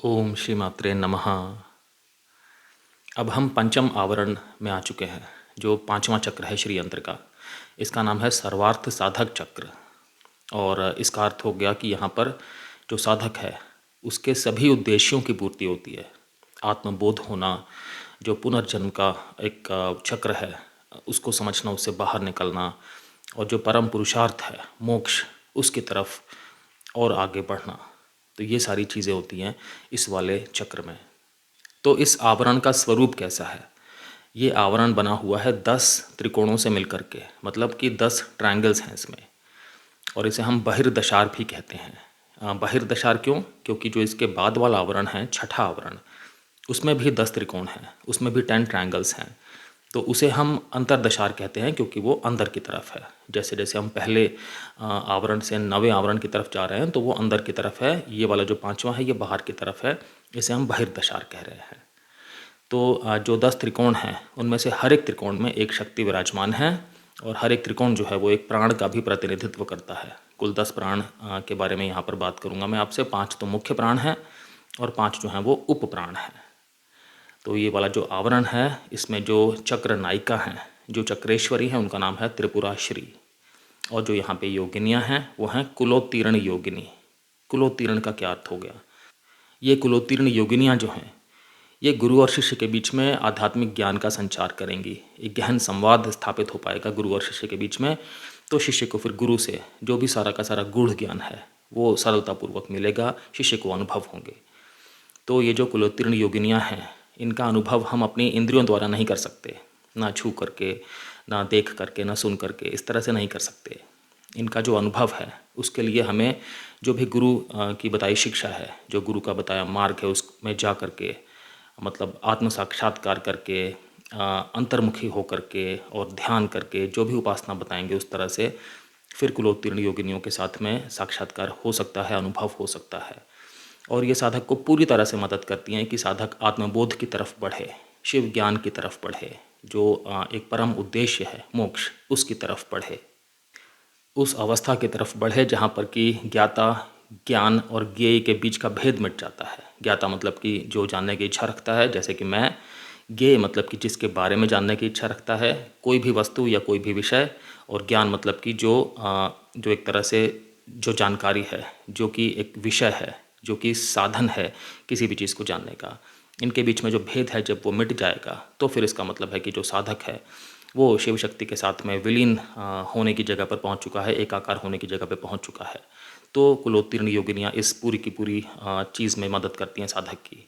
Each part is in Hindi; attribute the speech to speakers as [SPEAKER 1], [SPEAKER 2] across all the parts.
[SPEAKER 1] ओम श्री मात्रे नमः। अब हम पंचम आवरण में आ चुके हैं। जो पांचवा चक्र है श्री यंत्र का, इसका नाम है सर्वार्थ साधक चक्र। और इसका अर्थ हो गया कि यहाँ पर जो साधक है उसके सभी उद्देश्यों की पूर्ति होती है। आत्मबोध होना, जो पुनर्जन्म का एक चक्र है, उसको समझना, उससे बाहर निकलना, और जो परम पुरुषार्थ है मोक्ष, उसकी तरफ और आगे बढ़ना। तो ये सारी चीज़ें होती हैं इस वाले चक्र में। तो इस आवरण का स्वरूप कैसा है? ये आवरण बना हुआ है 10 त्रिकोणों से मिलकर के, मतलब कि 10 ट्रायंगल्स हैं इसमें। और इसे हम बहिर्दशार भी कहते हैं। बहिर्दशार क्यों? क्योंकि जो इसके बाद वाला आवरण है, छठा आवरण, उसमें भी 10 त्रिकोण हैं, उसमें भी 10 ट्रायंगल्स हैं। तो उसे हम अंतर्दशार कहते हैं क्योंकि वो अंदर की तरफ है। जैसे जैसे हम पहले आवरण से 9वें आवरण की तरफ जा रहे हैं तो वो अंदर की तरफ है। ये वाला जो 5वां है ये बाहर की तरफ है, इसे हम बहिर्दशार कह रहे हैं। तो जो 10 त्रिकोण हैं उनमें से हर एक त्रिकोण में एक शक्ति विराजमान है, और हर एक त्रिकोण जो है वो एक प्राण का भी प्रतिनिधित्व करता है। कुल 10 प्राण के बारे में यहाँ पर बात करूँगा मैं आपसे। 5 तो मुख्य प्राण हैं और 5 जो हैं वो उप प्राण हैं। तो ये वाला जो आवरण है, इसमें जो चक्र नायिका हैं, जो चक्रेश्वरी हैं, उनका नाम है त्रिपुराश्री। और जो यहाँ पे योगिनियाँ हैं वो हैं कुलोत्तीर्ण योगिनी। कुलोत्तीर्ण का क्या अर्थ हो गया? ये कुलोत्तीर्ण योगिनियाँ जो हैं ये गुरु और शिष्य के बीच में आध्यात्मिक ज्ञान का संचार करेंगी। एक गहन संवाद स्थापित हो पाएगा गुरु और शिष्य के बीच में। तो शिष्य को फिर गुरु से जो भी सारा का सारा गूढ़ ज्ञान है वो सरलतापूर्वक मिलेगा, शिष्य को अनुभव होंगे। तो ये जो कुलोत्तीर्ण योगिनियाँ हैं, इनका अनुभव हम अपनी इंद्रियों द्वारा नहीं कर सकते, ना छू करके, ना देख करके, ना सुन करके, इस तरह से नहीं कर सकते। इनका जो अनुभव है उसके लिए हमें जो भी गुरु की बताई शिक्षा है, जो गुरु का बताया मार्ग है, उसमें जा करके, मतलब आत्म साक्षात्कार करके, अंतर्मुखी हो करके और ध्यान करके, जो भी उपासना बताएंगे उस तरह से फिर कुलोत्तीर्ण योगिनियों के साथ में साक्षात्कार हो सकता है, अनुभव हो सकता है। और ये साधक को पूरी तरह से मदद करती हैं कि साधक आत्मबोध की तरफ बढ़े, शिव ज्ञान की तरफ बढ़े, जो एक परम उद्देश्य है मोक्ष, उसकी तरफ बढ़े, उस अवस्था की तरफ बढ़े जहाँ पर कि ज्ञाता, ज्ञान और ज्ञेय के बीच का भेद मिट जाता है। ज्ञाता मतलब कि जो जानने की इच्छा रखता है, जैसे कि मैं। ज्ञेय मतलब कि जिसके बारे में जानने की इच्छा रखता है, कोई भी वस्तु या कोई भी विषय। और ज्ञान मतलब कि जो एक तरह से जो जानकारी है, जो कि एक विषय है, जो कि साधन है किसी भी चीज़ को जानने का। इनके बीच में जो भेद है जब वो मिट जाएगा तो फिर इसका मतलब है कि जो साधक है वो शिव शक्ति के साथ में विलीन होने की जगह पर पहुंच चुका है, एकाकार होने की जगह पर पहुंच चुका है। तो कुलोत्तीर्ण योगिनियाँ इस पूरी की पूरी चीज़ में मदद करती हैं साधक की।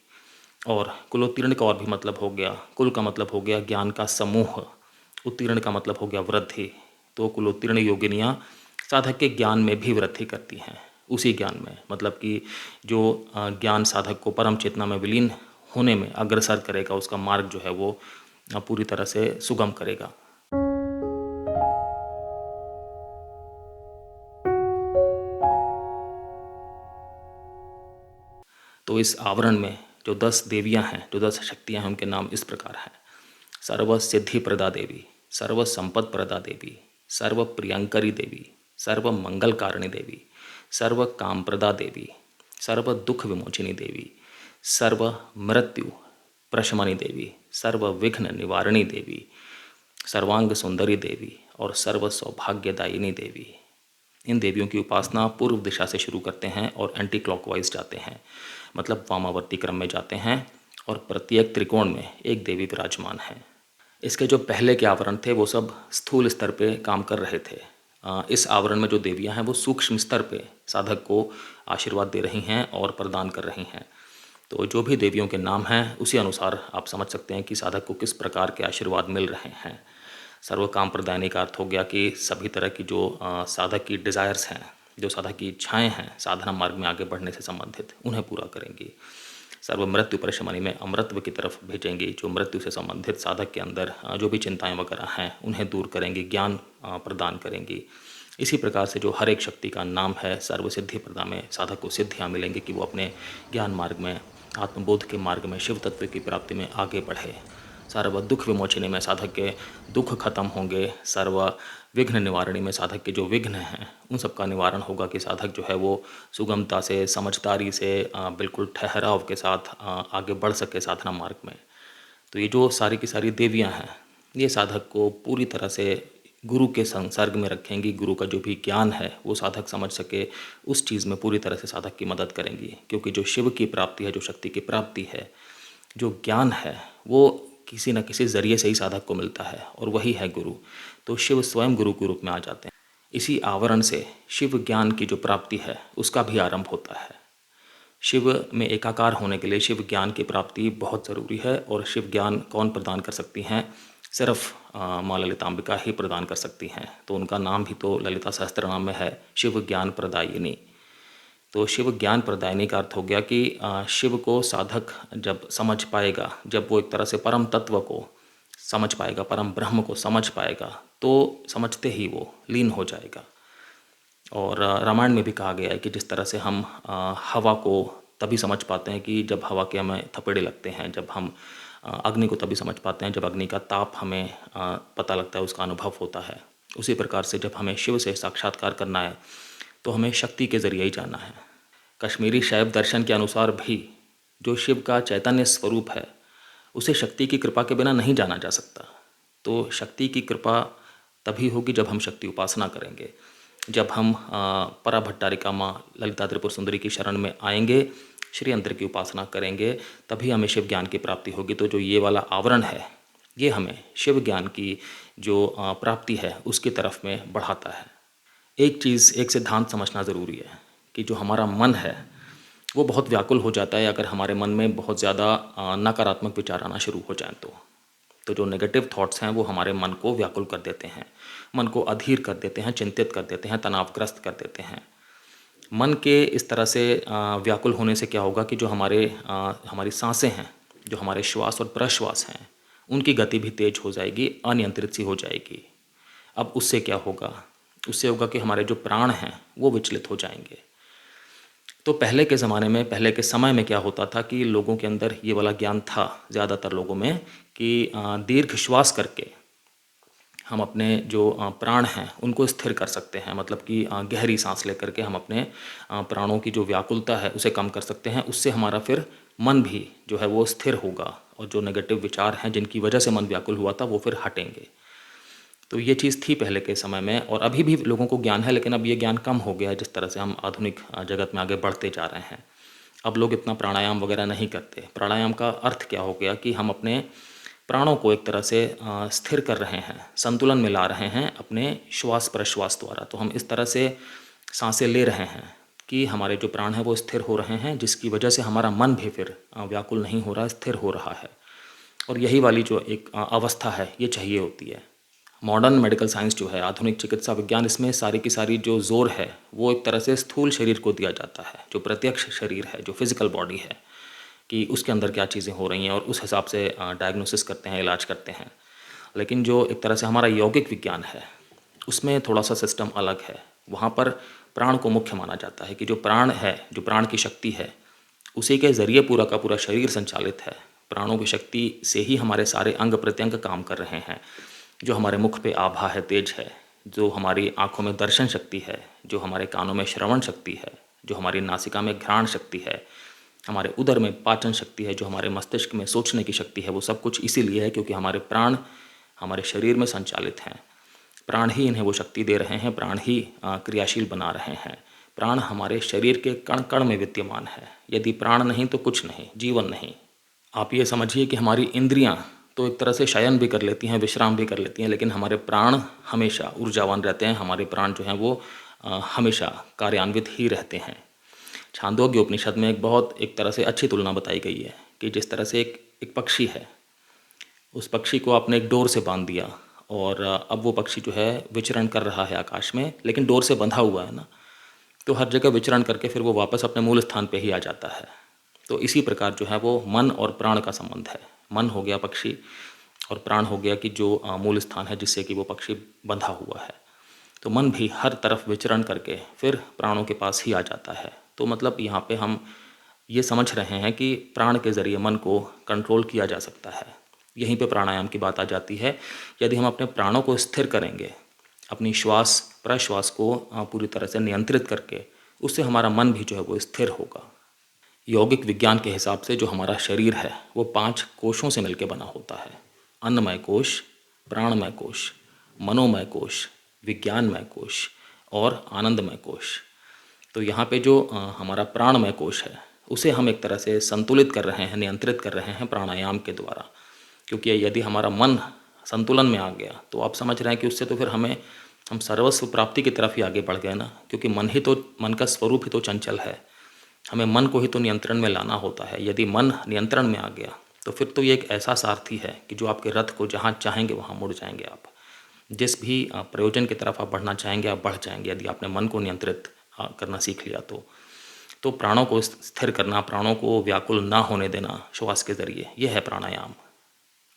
[SPEAKER 1] और कुलोत्तीर्ण का और भी मतलब हो गया, कुल का मतलब हो गया ज्ञान का समूह, उत्तीर्ण का मतलब हो गया वृद्धि। तो कुलोत्तीर्ण योगिनियाँ साधक के ज्ञान में भी वृद्धि करती हैं, उसी ज्ञान में, मतलब कि जो ज्ञान साधक को परम चेतना में विलीन होने में अग्रसर करेगा, उसका मार्ग जो है वो पूरी तरह से सुगम करेगा। तो इस आवरण में जो 10 देवियां हैं, जो 10 शक्तियां हैं, उनके नाम इस प्रकार हैं: सर्व सिद्धि प्रदा देवी, सर्व संपद प्रदा देवी, सर्व प्रियंकरी देवी, सर्व मंगल कारिणी देवी, सर्व काम प्रदा देवी, सर्व दुख विमोचिनी देवी, सर्व मृत्यु प्रशमनी देवी, सर्व विघ्न निवारणी देवी, सर्वांग सुंदरी देवी और सर्व सौभाग्यदायिनी देवी। इन देवियों की उपासना पूर्व दिशा से शुरू करते हैं और एंटी क्लॉकवाइज जाते हैं, मतलब वामावर्ती क्रम में जाते हैं, और प्रत्येक त्रिकोण में एक देवी विराजमान है। इसके जो पहले के आवरण थे वो सब स्थूल स्तर पे काम कर रहे थे। इस आवरण में जो देवियां हैं वो सूक्ष्म स्तर पे साधक को आशीर्वाद दे रही हैं और प्रदान कर रही हैं। तो जो भी देवियों के नाम हैं उसी अनुसार आप समझ सकते हैं कि साधक को किस प्रकार के आशीर्वाद मिल रहे हैं। सर्व काम प्रदायनी का अर्थ हो गया कि सभी तरह की जो साधक की डिज़ायर्स हैं, जो साधक की इच्छाएं हैं साधना मार्ग में आगे बढ़ने से संबंधित, उन्हें पूरा करेंगी। सर्व मृत्यु प्रशमनी में अमृतत्व की तरफ भेजेंगी, जो मृत्यु से संबंधित साधक के अंदर जो भी चिंताएं वगैरह हैं उन्हें दूर करेंगी, ज्ञान प्रदान करेंगी। इसी प्रकार से जो हर एक शक्ति का नाम है सर्व सिद्धि प्रदा में साधक को सिद्धियाँ मिलेंगी कि वो अपने ज्ञान मार्ग में, आत्मबोध के मार्ग में, शिव तत्व की प्राप्ति में आगे बढ़े। सर्व दुख विमोचनी में साधक के दुख खत्म होंगे, सर्व विघ्न निवारणी में साधक के जो विघ्न हैं उन सब का निवारण होगा कि साधक जो है वो सुगमता से, समझदारी से, बिल्कुल ठहराव के साथ आगे बढ़ सके साधना मार्ग में। तो ये जो सारी की सारी देवियाँ हैं ये साधक को पूरी तरह से गुरु के संसर्ग में रखेंगी। गुरु का जो भी ज्ञान है वो साधक समझ सके, उस चीज़ में पूरी तरह से साधक की मदद करेंगी। क्योंकि जो शिव की प्राप्ति है, जो शक्ति की प्राप्ति है, जो ज्ञान है, वो किसी न किसी ज़रिए से ही साधक को मिलता है और वही है गुरु। तो शिव स्वयं गुरु के रूप में आ जाते हैं। इसी आवरण से शिव ज्ञान की जो प्राप्ति है उसका भी आरंभ होता है। शिव में एकाकार होने के लिए शिव ज्ञान की प्राप्ति बहुत ज़रूरी है। और शिव ज्ञान कौन प्रदान कर सकती हैं? सिर्फ माँ ललितांबिका ही प्रदान कर सकती हैं। तो उनका नाम भी तो ललिता सहस्त्रनाम में है, शिव ज्ञान प्रदायिनी। तो शिव ज्ञान प्रदायिनी का अर्थ हो गया कि शिव को साधक जब समझ पाएगा, जब वो एक तरह से परम तत्व को समझ पाएगा, परम ब्रह्म को समझ पाएगा, तो समझते ही वो लीन हो जाएगा। और रामायण में भी कहा गया है कि जिस तरह से हम हवा को तभी समझ पाते हैं कि जब हवा के हमें थपेड़े लगते हैं, जब हम अग्नि को तभी समझ पाते हैं जब अग्नि का ताप हमें पता लगता है, उसका अनुभव होता है। उसी प्रकार से जब हमें शिव से साक्षात्कार करना है तो हमें शक्ति के ज़रिए ही जाना है। कश्मीरी शैव दर्शन के अनुसार भी जो शिव का चैतन्य स्वरूप है उसे शक्ति की कृपा के बिना नहीं जाना जा सकता। तो शक्ति की कृपा तभी होगी जब हम शक्ति उपासना करेंगे, जब हम पराभट्टारिका माँ ललिता त्रिपुर सुंदरी की शरण में आएंगे, श्री यंत्र की उपासना करेंगे, तभी हमें शिव ज्ञान की प्राप्ति होगी। तो जो ये वाला आवरण है ये हमें शिव ज्ञान की जो प्राप्ति है उसकी तरफ में बढ़ाता है। एक चीज़, एक सिद्धांत समझना ज़रूरी है कि जो हमारा मन है वो बहुत व्याकुल हो जाता है अगर हमारे मन में बहुत ज़्यादा नकारात्मक विचार आना शुरू हो जाएं। तो जो नेगेटिव थॉट्स हैं वो हमारे मन को व्याकुल कर देते हैं, मन को अधीर कर देते हैं, चिंतित कर देते हैं, तनावग्रस्त कर देते हैं। मन के इस तरह से व्याकुल होने से क्या होगा कि जो हमारी सांसें हैं, जो हमारे श्वास और प्रश्वास हैं, उनकी गति भी तेज हो जाएगी, अनियंत्रित सी हो जाएगी। अब उससे क्या होगा? उससे होगा कि हमारे जो प्राण हैं वो विचलित हो जाएंगे। तो पहले के ज़माने में, पहले के समय में क्या होता था कि लोगों के अंदर ये वाला ज्ञान था, ज़्यादातर लोगों में, कि दीर्घ श्वास करके हम अपने जो प्राण हैं उनको स्थिर कर सकते हैं। मतलब कि गहरी सांस लेकर के हम अपने प्राणों की जो व्याकुलता है उसे कम कर सकते हैं। उससे हमारा फिर मन भी जो है वो स्थिर होगा और जो नेगेटिव विचार हैं जिनकी वजह से मन व्याकुल हुआ था वो फिर हटेंगे। तो ये चीज़ थी पहले के समय में, और अभी भी लोगों को ज्ञान है, लेकिन अब ये ज्ञान कम हो गया है जिस तरह से हम आधुनिक जगत में आगे बढ़ते जा रहे हैं। अब लोग इतना प्राणायाम वगैरह नहीं करते। प्राणायाम का अर्थ क्या हो गया कि हम अपने प्राणों को एक तरह से स्थिर कर रहे हैं, संतुलन में ला रहे हैं अपने श्वास प्रश्वास द्वारा। तो हम इस तरह से सांसें ले रहे हैं कि हमारे जो प्राण हैं वो स्थिर हो रहे हैं, जिसकी वजह से हमारा मन भी फिर व्याकुल नहीं हो रहा, स्थिर हो रहा है। और यही वाली जो एक अवस्था है ये चाहिए होती है। मॉडर्न मेडिकल साइंस जो है, आधुनिक चिकित्सा विज्ञान, इसमें सारी की सारी जो जोर है वो एक तरह से स्थूल शरीर को दिया जाता है, जो प्रत्यक्ष शरीर है, जो फिजिकल बॉडी है, कि उसके अंदर क्या चीज़ें हो रही हैं और उस हिसाब से डायग्नोसिस करते हैं, इलाज करते हैं। लेकिन जो एक तरह से हमारा यौगिक विज्ञान है उसमें थोड़ा सा सिस्टम अलग है। वहाँ पर प्राण को मुख्य माना जाता है कि जो प्राण है, जो प्राण की शक्ति है, उसी के ज़रिए पूरा का पूरा शरीर संचालित है। प्राणों की शक्ति से ही हमारे सारे अंग प्रत्यंग काम कर रहे हैं। जो हमारे मुख पे आभा है, तेज है, जो हमारी आँखों में दर्शन शक्ति है, जो हमारे कानों में श्रवण शक्ति है, जो हमारी नासिका में घ्राण शक्ति है, हमारे उदर में पाचन शक्ति है, जो हमारे मस्तिष्क में सोचने की शक्ति है, वो सब कुछ इसीलिए है क्योंकि हमारे प्राण हमारे शरीर में संचालित हैं। प्राण ही इन्हें वो शक्ति दे रहे हैं, प्राण ही क्रियाशील बना रहे हैं। प्राण हमारे शरीर के कण कण में विद्यमान है। यदि प्राण नहीं तो कुछ नहीं, जीवन नहीं। आप ये समझिए कि हमारी इंद्रियां तो एक तरह से शयन भी कर लेती हैं, विश्राम भी कर लेती हैं, लेकिन हमारे प्राण हमेशा ऊर्जावान रहते हैं। हमारे प्राण जो हैं वो हमेशा कार्यान्वित ही रहते हैं। छांदोग्य उपनिषद में एक तरह से अच्छी तुलना बताई गई है कि जिस तरह से एक पक्षी है, उस पक्षी को आपने एक डोर से बांध दिया और अब वो पक्षी जो है विचरण कर रहा है आकाश में, लेकिन डोर से बंधा हुआ है ना, तो हर जगह विचरण करके फिर वो वापस अपने मूल स्थान पे ही आ जाता है। तो इसी प्रकार जो है वो मन और प्राण का संबंध है। मन हो गया पक्षी और प्राण हो गया कि जो मूल स्थान है जिससे कि वो पक्षी बंधा हुआ है। तो मन भी हर तरफ विचरण करके फिर प्राणों के पास ही आ जाता है। तो मतलब यहाँ पे हम ये समझ रहे हैं कि प्राण के ज़रिए मन को कंट्रोल किया जा सकता है। यहीं पे प्राणायाम की बात आ जाती है। यदि हम अपने प्राणों को स्थिर करेंगे, अपनी श्वास प्रश्वास को पूरी तरह से नियंत्रित करके, उससे हमारा मन भी जो है वो स्थिर होगा। यौगिक विज्ञान के हिसाब से जो हमारा शरीर है वो 5 कोशों से मिलकर बना होता है। अन्नमय कोश, प्राणमय कोश, मनोमय कोश, विज्ञानमय कोश और आनंदमय कोश। तो यहाँ पे जो हमारा प्राणमय कोश है उसे हम एक तरह से संतुलित कर रहे हैं, नियंत्रित कर रहे हैं प्राणायाम के द्वारा। क्योंकि यदि हमारा मन संतुलन में आ गया तो आप समझ रहे हैं कि उससे तो फिर हम सर्वस्व प्राप्ति की तरफ ही आगे बढ़ गए ना। क्योंकि मन का स्वरूप ही तो चंचल है, हमें मन को ही तो नियंत्रण में लाना होता है। यदि मन नियंत्रण में आ गया तो फिर तो ये एक ऐसा सारथी है कि जो आपके रथ को जहाँ चाहेंगे वहाँ मुड़ जाएंगे आप। जिस भी प्रयोजन की तरफ आप बढ़ना चाहेंगे आप बढ़ जाएंगे, यदि आपने मन को नियंत्रित करना सीख लिया तो प्राणों को स्थिर करना, प्राणों को व्याकुल ना होने देना श्वास के जरिए, यह है प्राणायाम।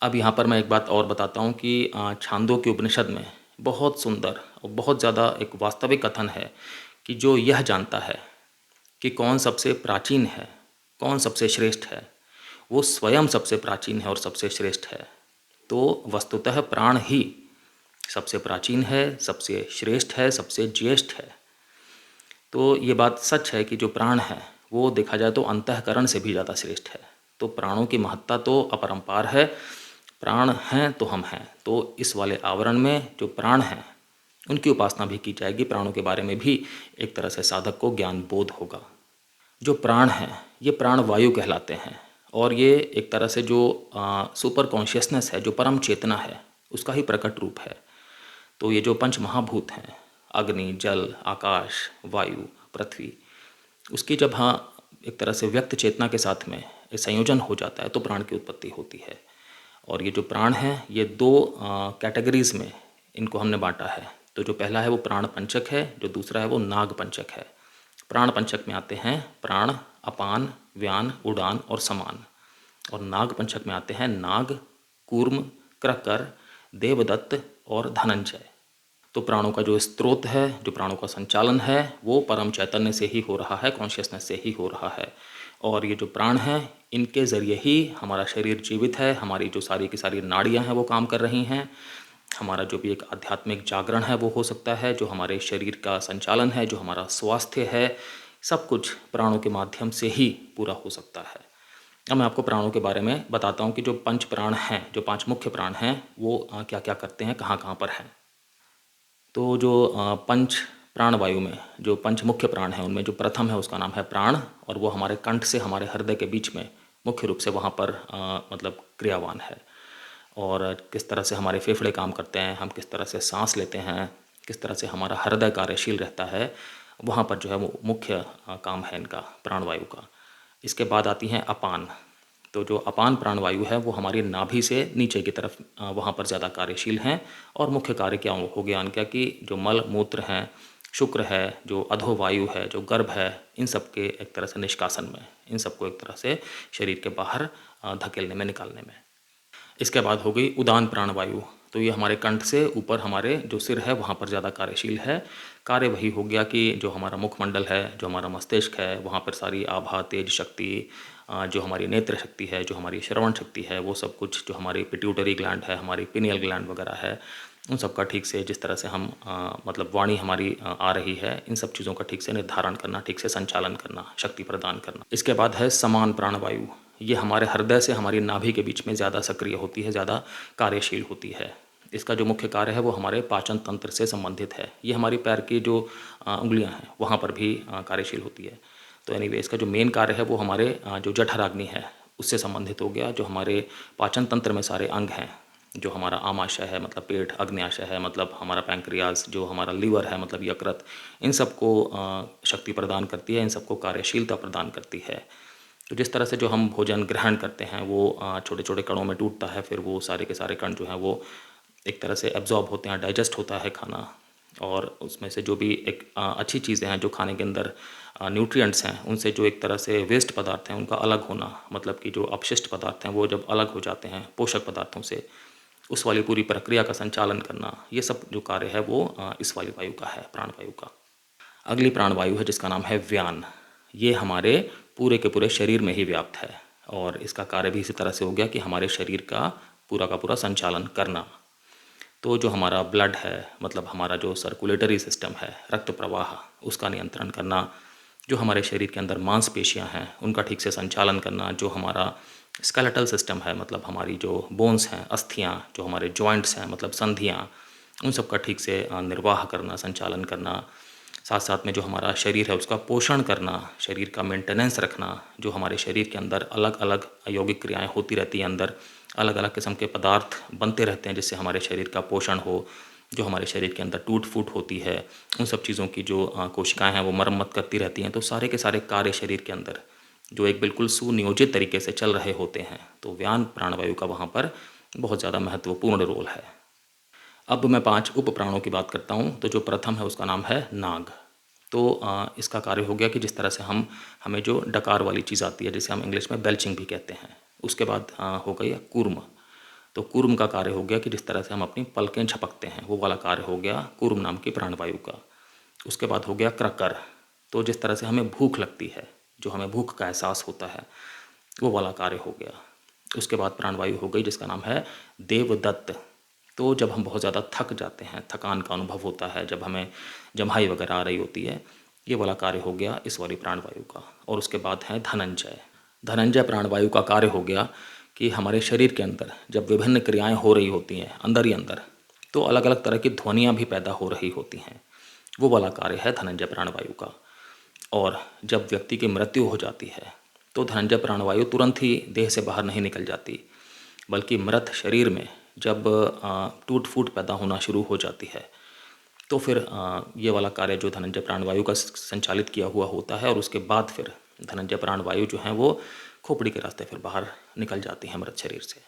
[SPEAKER 1] अब यहाँ पर मैं एक बात और बताता हूँ कि छांदोग्य उपनिषद में बहुत सुंदर और बहुत ज़्यादा एक वास्तविक कथन है कि जो यह जानता है कि कौन सबसे प्राचीन है, कौन सबसे श्रेष्ठ है, वो स्वयं सबसे प्राचीन है और सबसे श्रेष्ठ है। तो वस्तुतः प्राण ही सबसे प्राचीन है, सबसे श्रेष्ठ है, सबसे ज्येष्ठ है। तो ये बात सच है कि जो प्राण है वो देखा जाए तो अंतःकरण से भी ज़्यादा श्रेष्ठ है। तो प्राणों की महत्ता तो अपरंपार है। प्राण हैं तो हम हैं। तो इस वाले आवरण में जो प्राण हैं उनकी उपासना भी की जाएगी। प्राणों के बारे में भी एक तरह से साधक को ज्ञान बोध होगा। जो प्राण हैं ये प्राण वायु कहलाते हैं और ये एक तरह से जो सुपर कॉन्शियसनेस है, जो परम चेतना है, उसका ही प्रकट रूप है। तो ये जो पंच महाभूत हैं, अग्नि, जल, आकाश, वायु, पृथ्वी, उसकी जब एक तरह से व्यक्त चेतना के साथ में संयोजन हो जाता है तो प्राण की उत्पत्ति होती है। और ये जो प्राण हैं ये 2 कैटेगरीज़ में इनको हमने बांटा है। तो जो पहला है वो प्राण पंचक है, जो दूसरा है वो नाग पंचक है। प्राण पंचक में आते हैं प्राण, अपान, व्यान, उड़ान और समान। और नाग पंचक में आते हैं नाग, कूर्म, क्रकर, देवदत्त और धनंजय। तो प्राणों का जो स्रोत है, जो प्राणों का संचालन है, वो परम चैतन्य से ही हो रहा है, कॉन्शियसनेस से ही हो रहा है। और ये जो प्राण हैं इनके ज़रिए ही हमारा शरीर जीवित है, हमारी जो सारी की सारी नाड़ियाँ हैं वो काम कर रही हैं, हमारा जो भी एक आध्यात्मिक जागरण है वो हो सकता है, जो हमारे शरीर का संचालन है, जो हमारा स्वास्थ्य है, सब कुछ प्राणों के माध्यम से ही पूरा हो सकता है। अब मैं आपको प्राणों के बारे में बताता हूँ कि जो 5 प्राण हैं, जो 5 मुख्य प्राण हैं, वो क्या क्या करते हैं, कहाँ कहाँ पर हैं। तो जो पंच प्राणवायु में जो 5 मुख्य प्राण हैं उनमें जो प्रथम है उसका नाम है प्राण, और वो हमारे कंठ से हमारे हृदय के बीच में मुख्य रूप से वहाँ पर मतलब क्रियावान है। और किस तरह से हमारे फेफड़े काम करते हैं, हम किस तरह से सांस लेते हैं, किस तरह से हमारा हृदय कार्यशील रहता है, वहाँ पर जो है वो मुख्य काम है इनका, प्राणवायु का। इसके बाद आती हैं अपान। तो जो अपान प्राणवायु है वो हमारी नाभि से नीचे की तरफ वहाँ पर ज़्यादा कार्यशील हैं। और मुख्य कार्य क्या हो गया उनका कि जो मल मूत्र हैं, शुक्र है, जो अधोवायु है, जो गर्भ है, इन सब के एक तरह से निष्कासन में, इन सबको एक तरह से शरीर के बाहर धकेलने में, निकालने में। इसके बाद हो गई उदान प्राणवायु। तो ये हमारे कंठ से ऊपर हमारे जो सिर है वहाँ पर ज़्यादा कार्यशील है। कार्य वही हो गया कि जो हमारा मुखमंडल है, जो हमारा मस्तिष्क है, वहाँ पर सारी आभा, तेज शक्ति, जो हमारी नेत्र शक्ति है, जो हमारी श्रवण शक्ति है, वो सब कुछ, जो हमारी पिट्यूटरी ग्लैंड है, हमारी पिनियल ग्लैंड वगैरह है, उन सब का ठीक से, जिस तरह से हम मतलब वाणी हमारी आ रही है, इन सब चीज़ों का ठीक से निर्धारण करना, ठीक से संचालन करना, शक्ति प्रदान करना। इसके बाद है समान प्राणवायु। ये हमारे हृदय से हमारी नाभि के बीच में ज़्यादा सक्रिय होती है, ज़्यादा कार्यशील होती है। इसका जो मुख्य कार्य है वो हमारे पाचन तंत्र से संबंधित है। ये हमारी पैर की जो उंगलियां हैं वहाँ पर भी कार्यशील होती है। तो एनीवे इसका जो मेन कार्य है वो हमारे जो जठराग्नि है उससे संबंधित हो गया। जो हमारे पाचन तंत्र में सारे अंग हैं, जो हमारा आमाशय है मतलब पेट, अग्न्याशय है मतलब हमारा पैंक्रियाज, जो हमारा लीवर है मतलब यकृत, इन सबको शक्ति प्रदान करती है, इन सबको कार्यशीलता प्रदान करती है। तो जिस तरह से जो हम भोजन ग्रहण करते हैं वो छोटे छोटे कणों में टूटता है, फिर वो सारे के सारे कण जो हैं वो एक तरह से एब्जॉर्ब होते हैं, डाइजेस्ट होता है खाना, और उसमें से जो भी एक अच्छी चीज़ें हैं जो खाने के अंदर न्यूट्रिएंट्स हैं, उनसे जो एक तरह से वेस्ट पदार्थ हैं उनका अलग होना, मतलब कि जो अपशिष्ट पदार्थ हैं वो जब अलग हो जाते हैं पोषक पदार्थों से, उस वाली पूरी प्रक्रिया का संचालन करना, ये सब जो कार्य है वो इस वाली वायु का है, प्राणवायु का। अगली प्राणवायु है जिसका नाम है व्यान। ये हमारे पूरे के पूरे शरीर में ही व्याप्त है और इसका कार्य भी इसी तरह से हो गया कि हमारे शरीर का पूरा का पूरा संचालन करना। तो जो हमारा ब्लड है, मतलब हमारा जो सर्कुलेटरी सिस्टम है, रक्त प्रवाह, उसका नियंत्रण करना, जो हमारे शरीर के अंदर मांसपेशियां हैं उनका ठीक से संचालन करना, जो हमारा स्केलेटल सिस्टम है, मतलब हमारी जो बोन्स हैं, अस्थियां, जो हमारे जॉइंट्स हैं, मतलब संधियां, उन सब का ठीक से निर्वाह करना, संचालन करना। साथ साथ में जो हमारा शरीर है उसका पोषण करना, शरीर का मेंटेनेंस रखना, जो हमारे शरीर के अंदर अलग अलग यौगिक क्रियाएं होती रहती हैं, अंदर अलग अलग किस्म के पदार्थ बनते रहते हैं जिससे हमारे शरीर का पोषण हो, जो हमारे शरीर के अंदर टूट फूट होती है उन सब चीज़ों की जो कोशिकाएं हैं वो मरम्मत करती रहती हैं। तो सारे के सारे कार्य शरीर के अंदर जो एक बिल्कुल सुनियोजित तरीके से चल रहे होते हैं, तो व्यान प्राणवायु का वहाँ पर बहुत ज़्यादा महत्वपूर्ण रोल है। अब मैं 5 उप प्राणों की बात करता हूँ। तो जो प्रथम है उसका नाम है नाग। तो इसका कार्य हो गया कि जिस तरह से हमें जो डकार वाली चीज़ आती है जिसे हम इंग्लिश में बेल्चिंग भी कहते हैं। उसके बाद हो गई कूर्म। तो कूर्म का कार्य हो गया कि जिस तरह से हम अपनी पलकें झपकते हैं, वो वाला कार्य हो गया कूर्म नाम की प्राणवायु का। उसके बाद हो गया क्रकर। तो जिस तरह से हमें भूख लगती है, जो हमें भूख का एहसास होता है, वो वाला कार्य हो गया। उसके बाद प्राणवायु हो गई जिसका नाम है देवदत्त। तो जब हम बहुत ज़्यादा थक जाते हैं, थकान का अनुभव होता है, जब हमें जम्हाई वगैरह आ रही होती है, ये वाला कार्य हो गया इस वाली प्राणवायु का। और उसके बाद है धनंजय। धनंजय प्राणवायु का कार्य हो गया कि हमारे शरीर के अंदर जब विभिन्न क्रियाएं हो रही होती हैं अंदर ही अंदर, तो अलग अलग तरह की ध्वनियाँ भी पैदा हो रही होती हैं, वो वाला कार्य है धनंजय प्राणवायु का। और जब व्यक्ति की मृत्यु हो जाती है तो धनंजय प्राणवायु तुरंत ही देह से बाहर नहीं निकल जाती, बल्कि मृत शरीर में जब टूट फूट पैदा होना शुरू हो जाती है तो फिर ये वाला कार्य जो धनंजय प्राणवायु का संचालित किया हुआ होता है, और उसके बाद फिर धनंजय प्राणवायु जो है वो खोपड़ी के रास्ते फिर बाहर निकल जाती है मृत शरीर से।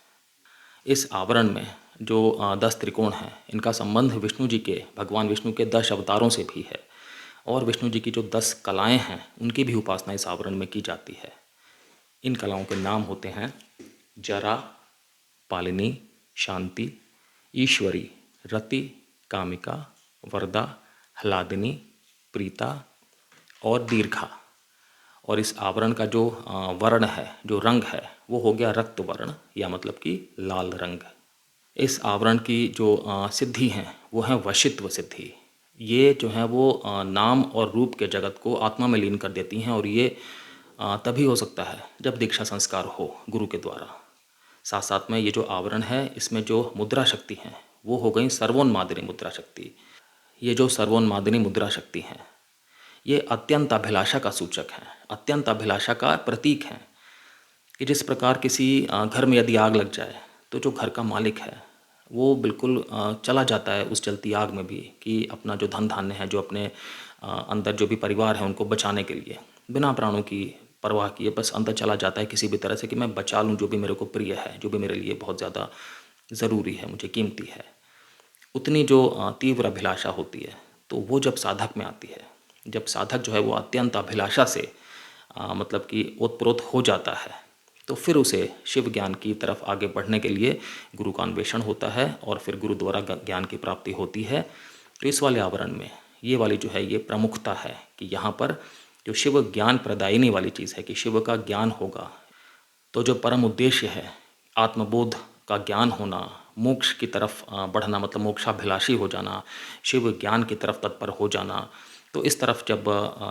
[SPEAKER 1] इस आवरण में जो 10 त्रिकोण हैं, इनका संबंध विष्णु जी के, भगवान विष्णु के 10 अवतारों से भी है, और विष्णु जी की जो 10 कलाएं हैं उनकी भी उपासना इस आवरण में की जाती है। इन कलाओं के नाम होते हैं जरा, पालिनी, शांति, ईश्वरी, रति, कामिका, वरदा, ह्लादिनी, प्रीता और दीर्घा। और इस आवरण का जो वर्ण है, जो रंग है, वो हो गया रक्त वर्ण, या मतलब कि लाल रंग। इस आवरण की जो सिद्धि हैं वो है वशित्व सिद्धि। ये जो है वो नाम और रूप के जगत को आत्मा में लीन कर देती हैं, और ये तभी हो सकता है जब दीक्षा संस्कार हो गुरु के द्वारा। साथ साथ में ये जो आवरण है इसमें जो मुद्रा शक्ति हैं वो हो गई सर्वोन्मादिनी मुद्रा शक्ति। ये जो सर्वोन्मादिनी मुद्रा शक्ति हैं ये अत्यंत अभिलाषा का सूचक है, अत्यंत अभिलाषा का प्रतीक है। कि जिस प्रकार किसी घर में यदि आग लग जाए तो जो घर का मालिक है वो बिल्कुल चला जाता है उस जलती आग में भी, कि अपना जो धन धान्य है, जो अपने अंदर जो भी परिवार है उनको बचाने के लिए बिना प्राणों की परवाह किए बस अंदर चला जाता है किसी भी तरह से, कि मैं बचा लूँ जो भी मेरे को प्रिय है, जो भी मेरे लिए बहुत ज़्यादा ज़रूरी है, मुझे कीमती है। उतनी जो तीव्र अभिलाषा होती है तो वो जब साधक में आती है, जब साधक जो है वो अत्यंत अभिलाषा से मतलब कि ओतप्रोत हो जाता है, तो फिर उसे शिव ज्ञान की तरफ आगे बढ़ने के लिए गुरु का अन्वेषण होता है, और फिर गुरु द्वारा ज्ञान की प्राप्ति होती है। तो इस वाले आवरण में ये वाली जो है ये प्रमुखता है कि यहाँ पर जो शिव ज्ञान प्रदायिनी वाली चीज़ है कि शिव का ज्ञान होगा, तो जो परम उद्देश्य है आत्मबोध का ज्ञान होना, मोक्ष की तरफ बढ़ना, मतलब मोक्षाभिलाषी हो जाना, शिव ज्ञान की तरफ तत्पर हो जाना, तो इस तरफ जब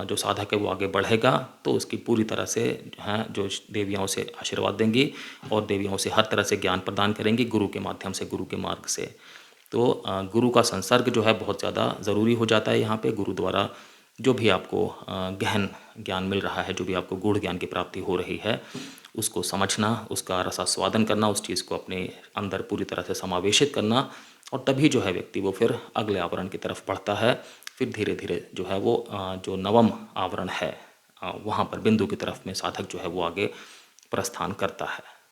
[SPEAKER 1] जो साधक है वो आगे बढ़ेगा तो उसकी पूरी तरह से हैं जो देवियाँ उसे आशीर्वाद देंगी, और देवियाँ उसे हर तरह से ज्ञान प्रदान करेंगी गुरु के माध्यम से, गुरु के मार्ग से। तो गुरु का संसर्ग जो है बहुत ज़्यादा ज़रूरी हो जाता है यहाँ पे। गुरु द्वारा जो भी आपको गहन ज्ञान मिल रहा है, जो भी आपको गूढ़ ज्ञान की प्राप्ति हो रही है, उसको समझना, उसका रसास्वादन करना, उस चीज़ को अपने अंदर पूरी तरह से समावेशित करना, और तभी जो है व्यक्ति वो फिर अगले आवरण की तरफ बढ़ता है। फिर धीरे धीरे जो है वो जो नवम आवरण है वहाँ पर बिंदु की तरफ में साधक जो है वो आगे प्रस्थान करता है।